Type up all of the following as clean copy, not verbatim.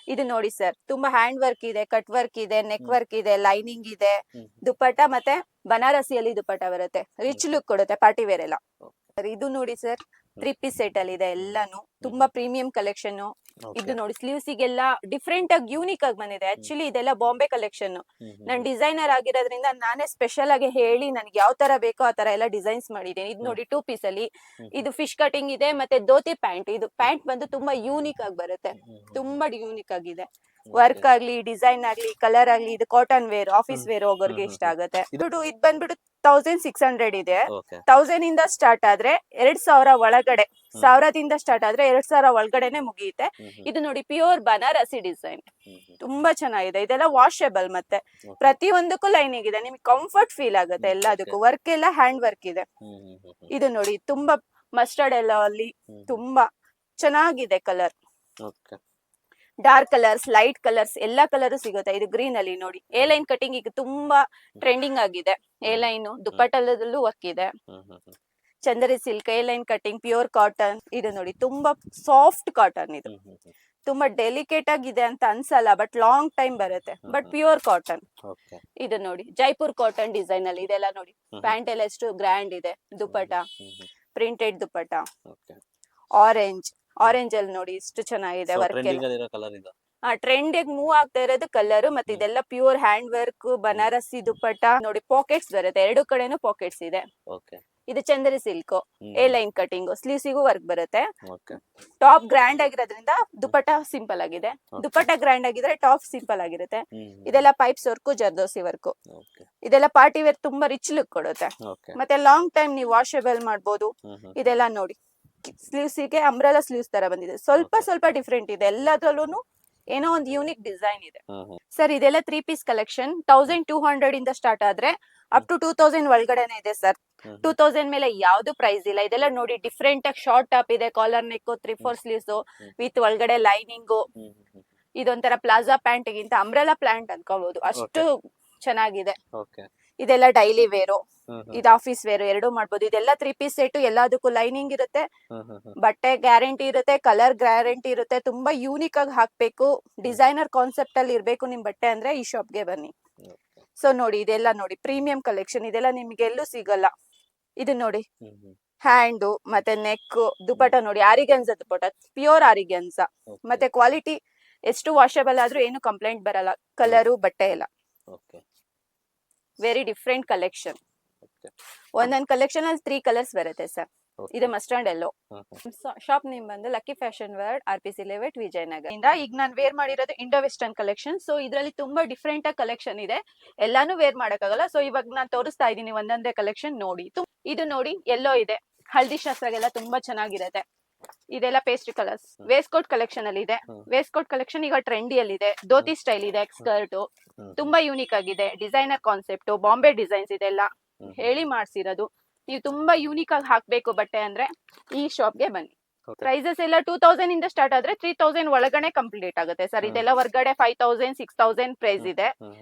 ಇದು ನೋಡಿ ಸರ್, ತುಂಬಾ ಹ್ಯಾಂಡ್ ವರ್ಕ್ ಇದೆ, ಕಟ್ ವರ್ಕ್ ಇದೆ, ನೆಕ್ ವರ್ಕ್ ಇದೆ, ಲೈನಿಂಗ್ ಇದೆ, ಹ್ಮ್. ದುಪ್ಪಟ್ಟ ಮತ್ತೆ ಬನಾರಸಿಯಲ್ಲಿ ದುಪ್ಪಟ್ಟ ಬರುತ್ತೆ, ರಿಚ್ ಲುಕ್ ಕೊಡುತ್ತೆ, ಪಾರ್ಟಿ ವೇರ್ ಎಲ್ಲ. ಸರ್ ಇದು ನೋಡಿ ಸರ್, 3 ಪೀಸ್ ಸೆಟ್ ಅಲ್ಲಿ ಇದೆ ಎಲ್ಲಾನು, ತುಂಬಾ ಪ್ರೀಮಿಯಂ ಕಲೆಕ್ಷನ್. ಇದು ನೋಡಿ ಸ್ಲೀವ್ಸ್ ಗೆಲ್ಲ ಡಿಫ್ರೆಂಟ್ ಆಗಿ ಯೂನಿಕ್ ಆಗಿ ಬಂದಿದೆ. ಆಕ್ಚುಲಿ ಇದೆಲ್ಲ ಬಾಂಬೆ ಕಲೆಕ್ಷನ್. ನಾನು ಡಿಸೈನರ್ ಆಗಿರೋದ್ರಿಂದ ನಾನೇ ಸ್ಪೆಷಲ್ ಆಗಿ ಹೇಳಿ ನನ್ಗೆ ಯಾವ ತರ ಬೇಕೋ ಆ ತರ ಎಲ್ಲ ಡಿಸೈನ್ಸ್ ಮಾಡಿದ್ದೀನಿ. ಇದು ನೋಡಿ 2 ಪೀಸ್ ಅಲ್ಲಿ, ಇದು ಫಿಶ್ ಕಟಿಂಗ್ ಇದೆ ಮತ್ತೆ ಧೋತಿ ಪ್ಯಾಂಟ್. ಇದು ಪ್ಯಾಂಟ್ ಬಂದು ತುಂಬಾ ಯೂನಿಕ್ ಆಗಿ ಬರುತ್ತೆ, ತುಂಬಾ ಯೂನಿಕ್ ಆಗಿದೆ. ವರ್ಕ್ ಆಗ್ಲಿ, ಡಿಸೈನ್ ಆಗ್ಲಿ, ಕಲರ್ ಆಗ್ಲಿ, ಇದು ಕಾಟನ್ ವೇರ್, ಆಫೀಸ್ ವೇರ್ ಹೋಗೋರ್ಗೆ ಇಷ್ಟ ಆಗುತ್ತೆ. ಇದು ಬಂದ್ಬಿಟ್ಟು 1600 ಇದೆ. 1000 ಇಂದ ಸ್ಟಾರ್ಟ್ ಆದ್ರೆ 2000 ಒಳಗಡೆ, 1000ದಿಂದ ಸ್ಟಾರ್ಟ್ ಆದ್ರೆ 2000 ಒಳಗಡೆನೆ ಮುಗಿಯುತ್ತೆ. ಇದು ನೋಡಿ ಪ್ಯೂರ್ ಬನಾರಸಿ ಡಿಸೈನ್, ತುಂಬಾ ಚೆನ್ನಾಗಿದೆ. ಇದೆಲ್ಲ ವಾಷೆಬಲ್, ಮತ್ತೆ ಪ್ರತಿಯೊಂದಕ್ಕೂ ಲೈನಿಂಗ್ ಇದೆ, ನಿಮ್ಗೆ ಕಂಫರ್ಟ್ ಫೀಲ್ ಆಗುತ್ತೆ. ಎಲ್ಲದಕ್ಕೂ ವರ್ಕ್ ಎಲ್ಲ ಹ್ಯಾಂಡ್ ವರ್ಕ್ ಇದೆ. ಇದು ನೋಡಿ ತುಂಬಾ ಮಸ್ಟರ್ಡ್ ಎಲ್ಲ ಅಲ್ಲಿ ತುಂಬಾ ಚೆನ್ನಾಗಿದೆ colour. Dark colours, light colours, ಎಲ್ಲಾ ಕಲರ್ ಸಿಗುತ್ತೆ. ಇದು ಗ್ರೀನ್ ಅಲ್ಲಿ ನೋಡಿ, ಎ ಲೈನ್ ಕಟಿಂಗ್ ಈಗ ತುಂಬಾ ಟ್ರೆಂಡಿಂಗ್ ಆಗಿದೆ. ಎ ಲೈನ್ ದುಪ್ಪಟ್ಟಲ್ಲದಲ್ಲೂ ವರ್ಕ್ ಇದೆ. Chanderi silk, A line cutting, pure cotton. ಇದು ನೋಡಿ ತುಂಬಾ ಸಾಫ್ಟ್ ಕಾಟನ್. ಇದು ತುಂಬಾ ಡೆಲಿಕೇಟ್ ಆಗಿದೆ ಅಂತ ಅನ್ಸಲ್ಲ, ಬಟ್ ಲಾಂಗ್ ಟೈಮ್ ಬರುತ್ತೆ, ಬಟ್ ಪ್ಯೂರ್ ಕಾಟನ್. ಇದು ನೋಡಿ ಜೈಪುರ್ ಕಾಟನ್ ಡಿಸೈನ್ ಅಲ್ಲಿ ಇದೆಲ್ಲ ನೋಡಿ. ಪ್ಯಾಂಟ್ ಎಲ್ಲ ಎಷ್ಟು ಗ್ರ್ಯಾಂಡ್ ಇದೆ, ದುಪ್ಪಟ್ಟ ಪ್ರಿಂಟೆಡ್ ದುಪ್ಪಟ್ಟ. ಆರೆಂಜ್ ಅಲ್ಲಿ ನೋಡಿ ಎಷ್ಟು ಚೆನ್ನಾಗಿದೆ ವರ್ಕ್ ಎಲ್ಲ. ಟ್ರೆಂಡ್ ಮೂವ್ ಆಗ್ತಾ ಇರೋದು ಕಲರ್. ಮತ್ತೆ ಇದೆಲ್ಲ pure hand work Banarasi dupatta. ನೋಡಿ ಪಾಕೆಟ್ಸ್ ಬರುತ್ತೆ, 2 ಕಡೆನೂ ಪಾಕೆಟ್ಸ್ ಇದೆ. ಇದು Chanderi silk, A line cutting, ಸ್ಲೀವ್ಸಿಗೂ ವರ್ಕ್ ಬರುತ್ತೆ. ಟಾಪ್ ಗ್ರ್ಯಾಂಡ್ ಆಗಿರೋದ್ರಿಂದ ದುಪ್ಪಟ್ಟ ಸಿಂಪಲ್ ಆಗಿದೆ, ದುಪ್ಪಟ್ಟ ಗ್ರ್ಯಾಂಡ್ ಆಗಿದ್ರೆ ಟಾಪ್ ಸಿಂಪಲ್ ಆಗಿರುತ್ತೆ. ಇದೆಲ್ಲ ಪೈಪ್ಸ್ ವರ್ಕ್, ಜರ್ದೋಸಿ ವರ್ಕ್. ಇದೆಲ್ಲ ಪಾರ್ಟಿ ವೇರ್, ತುಂಬಾ ರಿಚ್ ಲುಕ್ ಕೊಡುತ್ತೆ. ಮತ್ತೆ ಲಾಂಗ್ ಟೈಮ್ ನೀವು ವಾಷೆಬಲ್ ಮಾಡ್ಬೋದು. ಇದೆಲ್ಲ ನೋಡಿ ಸ್ಲೀವ್ಸ್ ಗೆ ಅಂಬ್ರೆಲಾ ಸ್ಲೀವ್ಸ್ ತರ ಬಂದಿದೆ, ಸ್ವಲ್ಪ ಡಿಫ್ರೆಂಟ್ ಇದೆ. ಎಲ್ಲದರಲ್ಲೂ ಏನೋ ಒಂದು ಯೂನಿಕ್ ಡಿಸೈನ್ ಇದೆ. ಸರ್ ಇದೆಲ್ಲ 3 ಪೀಸ್ ಕಲೆಕ್ಷನ್. 1200 ಇಂದ ಸ್ಟಾರ್ಟ್ ಆದ್ರೆ ಅಪ್ ಟು 2000 ಒಳಗಡೆನೆ ಇದೆ ಸರ್. 2000 ಮೇಲೆ ಯಾವ್ದು ಪ್ರೈಸ್ ಇಲ್ಲ. ಇದೆಲ್ಲ ನೋಡಿ ಡಿಫ್ರೆಂಟ್ ಆಗಿ ಶಾರ್ಟ್ ಟಾಪ್ ಇದೆ, ಕಾಲರ್ ನೆಕ್, 3/4 ಸ್ಲೀವ್ಸ್ ವಿತ್ ಒಳಗಡೆ ಲೈನಿಂಗು. ಇದೊಂಥರ ಪ್ಲಾಜಾ ಪ್ಯಾಂಟ್ ಗಿಂತ ಅಂಬ್ರೆಲಾ ಪ್ಯಾಂಟ್ ಅನ್ಕೋಬಹುದು, ಅಷ್ಟು ಚೆನ್ನಾಗಿದೆ. ಇದೆಲ್ಲ ಡೈಲಿ ವೇರು, ಇದು ಆಫೀಸ್ ವೇರು, ಎರಡು ಮಾಡ್ಬೋದು. ಇದೆಲ್ಲ 3 ಪೀಸ್ ಸೆಟ್, ಎಲ್ಲದಕ್ಕೂ ಲೈನಿಂಗ್ ಇರುತ್ತೆ, ಬಟ್ಟೆ ಗ್ಯಾರಂಟಿ ಇರುತ್ತೆ, ಕಲರ್ ಗ್ಯಾರಂಟಿ ಇರುತ್ತೆ. ತುಂಬಾ ಯೂನಿಕ್ ಆಗಿ ಹಾಕ್ಬೇಕು, ಡಿಸೈನರ್ ಕಾನ್ಸೆಪ್ಟ್ ಅಲ್ಲಿ ಇರ್ಬೇಕು ನಿಮ್ ಬಟ್ಟೆ ಅಂದ್ರೆ ಈ ಶಾಪ್ಗೆ ಬನ್ನಿ. ಸೊ ನೋಡಿ ಇದೆಲ್ಲ ನೋಡಿ ಪ್ರೀಮಿಯಂ ಕಲೆಕ್ಷನ್, ಇದೆಲ್ಲ ನಿಮ್ಗೆ ಎಲ್ಲೂ ಸಿಗಲ್ಲ. ಇದು ನೋಡಿ ಹ್ಯಾಂಡ್ ಮತ್ತೆ ನೆಕ್ ದುಪ್ಪಟ್ಟ ನೋಡಿ, ಆರಿಗನ್ಸ ದುಪ್ಪಟ್ಟ, ಪ್ಯೂರ್ ಆರಿಗನ್ಸ. ಮತ್ತೆ ಕ್ವಾಲಿಟಿ ಎಷ್ಟು ವಾಷಬಲ್ ಆದ್ರೂ ಏನು ಕಂಪ್ಲೇಂಟ್ ಬರಲ್ಲ, ಕಲರು ಬಟ್ಟೆ ಎಲ್ಲ. Very different collection. ಒಂದೊಂದ್ ಕಲೆಕ್ಷನ್ ಅಲ್ಲಿ 3 ಕಲರ್ಸ್ ಬರುತ್ತೆ ಸರ್. ಇದು ಮಸ್ಟರ್ಡ್ ಎಲ್ಲೋ. ಶಾಪ್ ನೇಮ್ ಬಂದು lucky fashion world, RPC layout, Vijayanagara. ಈಗ ನಾನು ವೇರ್ ಮಾಡಿರೋದು ಇಂಡೋ ವೆಸ್ಟರ್ನ್ ಕಲೆಕ್ಷನ್. ಸೊ ಇದ್ರಲ್ಲಿ ತುಂಬಾ ಡಿಫ್ರೆಂಟ್ ಆಗಿ ಕಲೆಕ್ಷನ್ ಇದೆ, ಎಲ್ಲಾನು ವೇರ್ ಮಾಡಕ್ಕಾಗಲ್ಲ. ಸೊ ಇವಾಗ ನಾನು ತೋರಿಸ್ತಾ ಇದ್ದೀನಿ ಒಂದೊಂದೇ ಕಲೆಕ್ಷನ್ ನೋಡಿ. ಇದು ನೋಡಿ ಎಲ್ಲೋ ಇದೆ, ಹಲ್ದಿ ಶಾಸ್ತ್ರಗೆಲ್ಲ ತುಂಬಾ ಚೆನ್ನಾಗಿರುತ್ತೆ. ಇದೆಲ್ಲ pastel colours. Waistcoat collection ಅಲ್ಲಿ ಇದೆ. ವೇಸ್ಟ್ ಕೋಟ್ ಕಲೆಕ್ಷನ್ ಈಗ ಟ್ರೆಂಡಿಯಲ್ಲಿ ಇದೆ, ಧೋತಿ ಸ್ಟೈಲ್ ಇದೆ, ಸ್ಕರ್ಟ್ ತುಂಬಾ ಯೂನಿಕ್ ಆಗಿದೆ, ಡಿಸೈನರ್ ಕಾನ್ಸೆಪ್ಟ್, ಬಾಂಬೆ ಡಿಸೈನ್ಸ್ ಇದೆಲ್ಲ ಹೇಳಿ ಮಾಡ್ಸಿರೋದು. ನೀವು ತುಂಬಾ ಯೂನಿಕ್ ಆಗಿ ಹಾಕ್ಬೇಕು ಬಟ್ಟೆ ಅಂದ್ರೆ ಈ ಶಾಪ್ಗೆ ಬನ್ನಿ. ಪ್ರೈಸಸ್ ಎಲ್ಲ 2000 ಇಂದ ಸ್ಟಾರ್ಟ್ ಆದ್ರೆ 3000 ಒಳಗಡೆ ಕಂಪ್ಲೀಟ್ ಆಗುತ್ತೆ ಸರ್. ಇದೆಲ್ಲ ಹೊರಗಡೆ 5000 6000 ಪ್ರೈಸ್ ಇದೆ.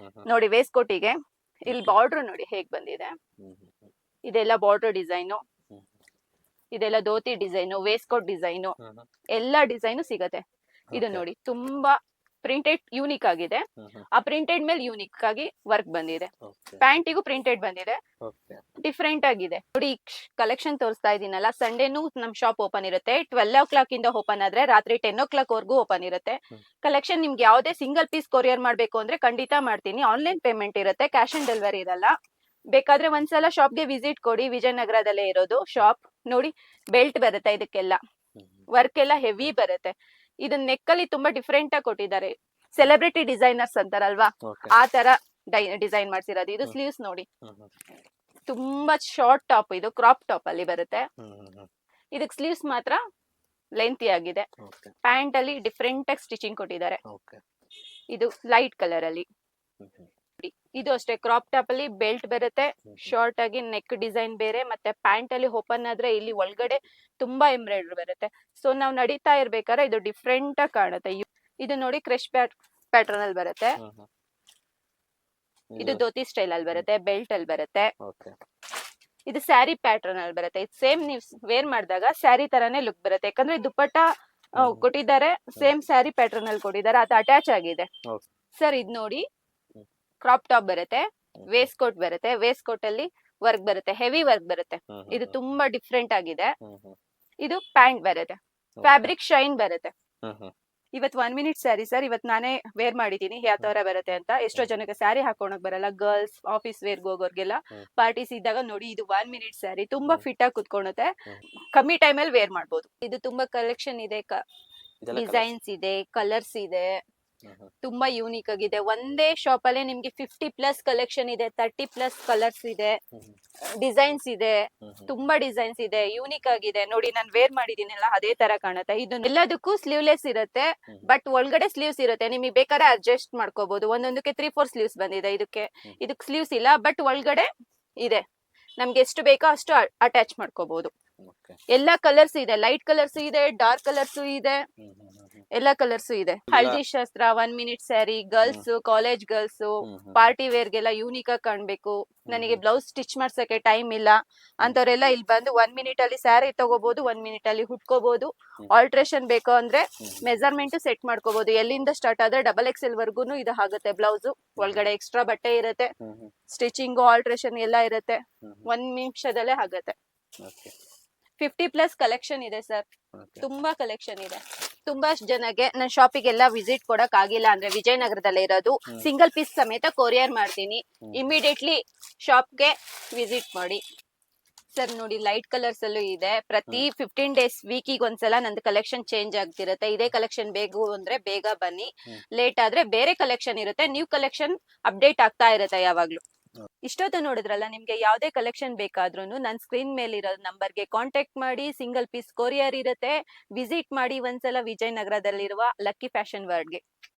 ನೋಡಿ ವೇಸ್ಟ್ ಕೋಟಿಗೆ ಇಲ್ಲಿ ಬಾರ್ಡರ್ ನೋಡಿ ಹೇಗ್ ಬಂದಿದೆ. ಇದೆಲ್ಲ ಬಾರ್ಡರ್ ಡಿಸೈನು, ಇದೆಲ್ಲ dhoti design, waistcoat design, ಎಲ್ಲಾ ಡಿಸೈನು ಸಿಗತ್ತೆ. ಇದು ನೋಡಿ ತುಂಬಾ ಪ್ರಿಂಟೆಡ್ ಯೂನಿಕ್ ಆಗಿದೆ. ಆ ಪ್ರಿಂಟೆಡ್ ಮೇಲೆ ಯೂನಿಕ್ ಆಗಿ ವರ್ಕ್ ಬಂದಿದೆ. ಪ್ಯಾಂಟಿಗೂ ಪ್ರಿಂಟೆಡ್ ಬಂದಿದೆ, ಡಿಫ್ರೆಂಟ್ ಆಗಿದೆ. ನೋಡಿ ಕಲೆಕ್ಷನ್ ತೋರಿಸ್ತಾ ಇದೀನಲ್ಲ, ಸಂಡೇನು ನಮ್ ಶಾಪ್ ಓಪನ್ ಇರುತ್ತೆ. 12 o'clock ಇಂದ ಓಪನ್ ಆದ್ರೆ ರಾತ್ರಿ 10 o'clock ವರ್ಗೂ ಓಪನ್ ಇರುತ್ತೆ. ಕಲೆಕ್ಷನ್ ನಿಮ್ಗೆ ಯಾವುದೇ ಸಿಂಗಲ್ ಪೀಸ್ ಕೊರಿಯರ್ ಮಾಡ್ಬೇಕು ಅಂದ್ರೆ ಖಂಡಿತ ಮಾಡ್ತೀನಿ. ಆನ್ಲೈನ್ ಪೇಮೆಂಟ್ ಇರುತ್ತೆ, ಕ್ಯಾಶ್ ಆನ್ ಡೆಲಿವರಿ ಇರಲ್ಲ. ಬೇಕಾದ್ರೆ ಒಂದ್ಸಲ ಶಾಪ್ಗೆ ವಿಸಿಟ್ ಕೊಡಿ, ವಿಜಯನಗರದಲ್ಲೇ ಇರೋದು ಶಾಪ್. ನೋಡಿ ಬೆಲ್ಟ್ ಬರುತ್ತೆ, ಇದಕ್ಕೆಲ್ಲ ವರ್ಕ್ ಎಲ್ಲ ಹೆವಿ ಬರುತ್ತೆ. ಇದು ನೆಕ್ ಅಲ್ಲಿ ತುಂಬಾ ಡಿಫ್ರೆಂಟ್ ಆಗಿ ಕೊಟ್ಟಿದ್ದಾರೆ, ಸೆಲೆಬ್ರಿಟಿ ಡಿಸೈನರ್ಸ್ ಅಂತಾರಲ್ವಾ ಆ ತರ ಡಿಸೈನ್ ಮಾಡ್ಸಿರೋದು. ಇದು ಸ್ಲೀವ್ಸ್ ನೋಡಿ, ತುಂಬಾ ಶಾರ್ಟ್ ಟಾಪ್, ಇದು ಕ್ರಾಪ್ ಟಾಪ್ ಅಲ್ಲಿ ಬರುತ್ತೆ. ಇದಕ್ ಸ್ಲೀವ್ಸ್ ಮಾತ್ರ ಲೆಂತಿ ಆಗಿದೆ. ಪ್ಯಾಂಟ್ ಅಲ್ಲಿ ಡಿಫ್ರೆಂಟ್ ಆಗಿ ಸ್ಟಿಚಿಂಗ್ ಕೊಟ್ಟಿದ್ದಾರೆ. ಇದು ಲೈಟ್ ಕಲರ್ ಅಲ್ಲಿ. ಇದು ಅಷ್ಟೇ ಕ್ರಾಪ್ ಟಾಪ್ ಅಲ್ಲಿ ಬೆಲ್ಟ್ ಬರುತ್ತೆ, ಶಾರ್ಟ್ ಆಗಿ ನೆಕ್ ಡಿಸೈನ್ ಬೇರೆ, ಮತ್ತೆ ಪ್ಯಾಂಟ್ ಅಲ್ಲಿ ಓಪನ್ ಆದ್ರೆ ಇಲ್ಲಿ ಒಳಗಡೆ ತುಂಬಾ ಎಂಬ್ರಾಯ್ಡರಿ ಬರುತ್ತೆ. ಸೊ ನಾವ್ ನಡೀತಾ ಇರ್ಬೇಕಾದ್ರೆ ಇದು ಡಿಫ್ರೆಂಟ್ ಆಗಿ ಕಾಣುತ್ತೆ. ಇದು ನೋಡಿ ಕ್ರಶ್ ಪ್ಯಾಟರ್ನ್ ಅಲ್ಲಿ ಬರುತ್ತೆ. ಇದು ಧೋತಿ ಸ್ಟೈಲ್ ಅಲ್ಲಿ ಬರುತ್ತೆ, ಬೆಲ್ಟ್ ಅಲ್ಲಿ ಬರುತ್ತೆ. ಇದು ಸ್ಯಾರಿ ಪ್ಯಾಟರ್ನ್ ಅಲ್ಲಿ ಬರುತ್ತೆ. ಇದು ಸೇಮ್ ನೀವು ವೇರ್ ಮಾಡಿದಾಗ ಸ್ಯಾರಿ ತರಾನೇ ಲುಕ್ ಬರುತ್ತೆ, ಯಾಕಂದ್ರೆ ದುಪ್ಪಟ್ಟ ಕೊಟ್ಟಿದ್ದಾರೆ. ಸೇಮ್ ಸ್ಯಾರಿ ಪ್ಯಾಟರ್ನ್ ಅಲ್ಲಿ ಕೊಟ್ಟಿದ್ದಾರೆ, ಅದು ಅಟ್ಯಾಚ್ ಆಗಿದೆ. Okay. ಸರ್ ಇದ್ ನೋಡಿ, ಹ್ಮ್. ಕ್ರಾಪ್ ಟಾಪ್ ಬರುತ್ತೆ, ವೇಸ್ಟ್ ಕೋಟ್ ಬರುತ್ತೆ, ವೇಸ್ಟ್ ಕೋಟ್ ಅಲ್ಲಿ ವರ್ಕ್ ಬರುತ್ತೆ, ಹೆವಿ ವರ್ಕ್ ಬರುತ್ತೆ. ಇದು ತುಂಬಾ ಡಿಫ್ರೆಂಟ್ ಆಗಿದೆ. ಇದು ಪ್ಯಾಂಟ್ ಬರುತ್ತೆ, ಫ್ಯಾಬ್ರಿಕ್ ಶೈನ್ ಬರುತ್ತೆ. ಇವತ್ತು 1 ಮಿನಿಟ್ ಸ್ಯಾರಿ ಸರ್, ಇವತ್ತು ನಾನೇ ವೇರ್ ಮಾಡಿದೀನಿ ಯಾವ ತರ ಬರುತ್ತೆ ಅಂತ. ಎಷ್ಟೋ ಜನಕ್ಕೆ ಸ್ಯಾರಿ ಹಾಕೊಳಕ್ ಬರಲ್ಲ, ಗರ್ಲ್ಸ್ ಆಫೀಸ್ ವೇರ್ ಹೋಗೋರ್ಗೆಲ್ಲ ಪಾರ್ಟೀಸ್ ಇದ್ದಾಗ ನೋಡಿ, ಇದು 1 ಮಿನಿಟ್ ಸ್ಯಾರಿ ತುಂಬಾ ಫಿಟ್ ಆಗಿ ಕುತ್ಕೊಳುತ್ತೆ, ಕಮ್ಮಿ ಟೈಮ್ ಅಲ್ಲಿ ವೇರ್ ಮಾಡ್ಬೋದು. ಇದು ತುಂಬಾ ಕಲೆಕ್ಷನ್ ಇದೆ, ಡಿಸೈನ್ಸ್ ಇದೆ, ಕಲರ್ಸ್ ಇದೆ, ತುಂಬಾ ಯೂನಿಕ್ ಆಗಿದೆ. ಒಂದೇ ಶಾಪ್ ಅಲ್ಲೇ ನಿಮ್ಗೆ 50+ ಕಲೆಕ್ಷನ್ ಇದೆ, 30+ ಕಲರ್ಸ್ ಇದೆ, ಡಿಸೈನ್ಸ್ ಇದೆ, ತುಂಬಾ ಡಿಸೈನ್ಸ್ ಇದೆ, ಯೂನಿಕ್ ಆಗಿದೆ. ನೋಡಿ ನಾನು ವೇರ್ ಮಾಡಿದೀನಲ್ಲ ಅದೇ ತರ ಕಾಣುತ್ತೆ. ಇದು ಎಲ್ಲದಕ್ಕೂ ಸ್ಲೀವ್ಲೆಸ್ ಇರುತ್ತೆ, ಬಟ್ ಒಳಗಡೆ ಸ್ಲೀವ್ಸ್ ಇರುತ್ತೆ, ನಿಮಗೆ ಬೇಕಾದ್ರೆ ಅಡ್ಜಸ್ಟ್ ಮಾಡ್ಕೋಬಹುದು. ಒಂದೊಂದಕ್ಕೆ 3-4 ಸ್ಲೀವ್ಸ್ ಬಂದಿದೆ, ಇದಕ್ಕೆ ಸ್ಲೀವ್ಸ್ ಇಲ್ಲ, ಬಟ್ ಒಳಗಡೆ ಇದೆ, ನಮ್ಗೆ ಎಷ್ಟು ಬೇಕೋ ಅಷ್ಟು ಅಟ್ಯಾಚ್ ಮಾಡ್ಕೋಬಹುದು. ಎಲ್ಲಾ ಕಲರ್ಸ್ ಇದೆ, ಲೈಟ್ ಕಲರ್ಸ್ ಇದೆ, ಡಾರ್ಕ್ ಕಲರ್ಸ್ ಇದೆ, ಎಲ್ಲಾ ಕಲರ್ಸ್ ಇದೆ. ಹಳದಿ ಶಾಸ್ತ್ರ, 1 minute sari, girls, college girls, party wear ಗೆಲ್ಲ ಯೂನಿಕ್ ಆಗಿ ಕಾಣ್ಬೇಕು, ನನಗೆ ಬ್ಲೌಸ್ ಸ್ಟಿಚ್ ಮಾಡ್ಸಕ್ಕೆ ಟೈಮ್ ಇಲ್ಲ ಅಂತವ್ರೆಲ್ಲ ಇಲ್ಲಿ ಬಂದು 1 ಮಿನಿಟ್ ಅಲ್ಲಿ ಸ್ಯಾರಿ ತಗೋಬಹುದು, 1 ಮಿನಿಟ್ ಅಲ್ಲಿ ಹುಟ್ಕೋಬಹುದು. ಆಲ್ಟ್ರೇಷನ್ ಬೇಕು ಅಂದ್ರೆ ಮೆಜರ್ಮೆಂಟ್ ಸೆಟ್ ಮಾಡ್ಕೋಬಹುದು. ಎಲ್ಲಿಂದ ಸ್ಟಾರ್ಟ್ ಆದ್ರೆ XXL ವರ್ಗುನು ಇದು ಆಗುತ್ತೆ. ಬ್ಲೌಸ್ ಒಳಗಡೆ ಎಕ್ಸ್ಟ್ರಾ ಬಟ್ಟೆ ಇರುತ್ತೆ, ಸ್ಟಿಚಿಂಗ್ ಆಲ್ಟ್ರೇಷನ್ ಎಲ್ಲ ಇರುತ್ತೆ, 1 ನಿಮಿಷದಲ್ಲೇ ಆಗುತ್ತೆ. 50+ ಕಲೆಕ್ಷನ್ ಇದೆ ಸರ್, ತುಂಬಾ ಕಲೆಕ್ಷನ್ ಇದೆ. ತುಂಬಾ ಜನಕ್ಕೆ ನನ್ನ ಶಾಪಿಗೆಲ್ಲ ವಿಸಿಟ್ ಕೊಡಕ್ ಆಗಿಲ್ಲ ಅಂದ್ರೆ ವಿಜಯನಗರದಲ್ಲೇ ಇರೋದು, ಸಿಂಗಲ್ ಪೀಸ್ ಸಮೇತ ಕೊರಿಯರ್ ಮಾಡ್ತೀನಿ. ಇಮಿಡಿಯೇಟ್ಲಿ ಶಾಪ್ಗೆ ವಿಸಿಟ್ ಮಾಡಿ. ಸರ್ ನೋಡಿ, ಲೈಟ್ ಕಲರ್ಸ್ ಅಲ್ಲೂ ಇದೆ. ಪ್ರತಿ 15 ಡೇಸ್ ವೀಕಿಗೆ ಒಂದ್ಸಲ ನಂದು ಕಲೆಕ್ಷನ್ ಚೇಂಜ್ ಆಗ್ತಿರುತ್ತೆ. ಇದೇ ಕಲೆಕ್ಷನ್ ಬೇಕು ಅಂದ್ರೆ ಬೇಗ ಬನ್ನಿ, ಲೇಟ್ ಆದ್ರೆ ಬೇರೆ ಕಲೆಕ್ಷನ್ ಇರುತ್ತೆ, ನ್ಯೂ ಕಲೆಕ್ಷನ್ ಅಪ್ಡೇಟ್ ಆಗ್ತಾ ಇರುತ್ತೆ ಯಾವಾಗ್ಲೂ. ಇಷ್ಟೊತ್ತು ನೋಡಿದ್ರಲ್ಲ, ನಿಮ್ಗೆ ಯಾವ್ದೇ ಕಲೆಕ್ಷನ್ ಬೇಕಾದ್ರೂ ನನ್ನ ಸ್ಕ್ರೀನ್ ಮೇಲೆ ಇರೋ ನಂಬರ್ಗೆ ಕಾಂಟ್ಯಾಕ್ಟ್ ಮಾಡಿ. ಸಿಂಗಲ್ ಪೀಸ್ ಕೊರಿಯರ್ ಇರುತ್ತೆ. ವಿಸಿಟ್ ಮಾಡಿ ಒಂದ್ಸಲ ವಿಜಯನಗರದಲ್ಲಿರುವ ಲಕ್ಕಿ ಫ್ಯಾಷನ್ ವರ್ಲ್ಡ್ಗೆ.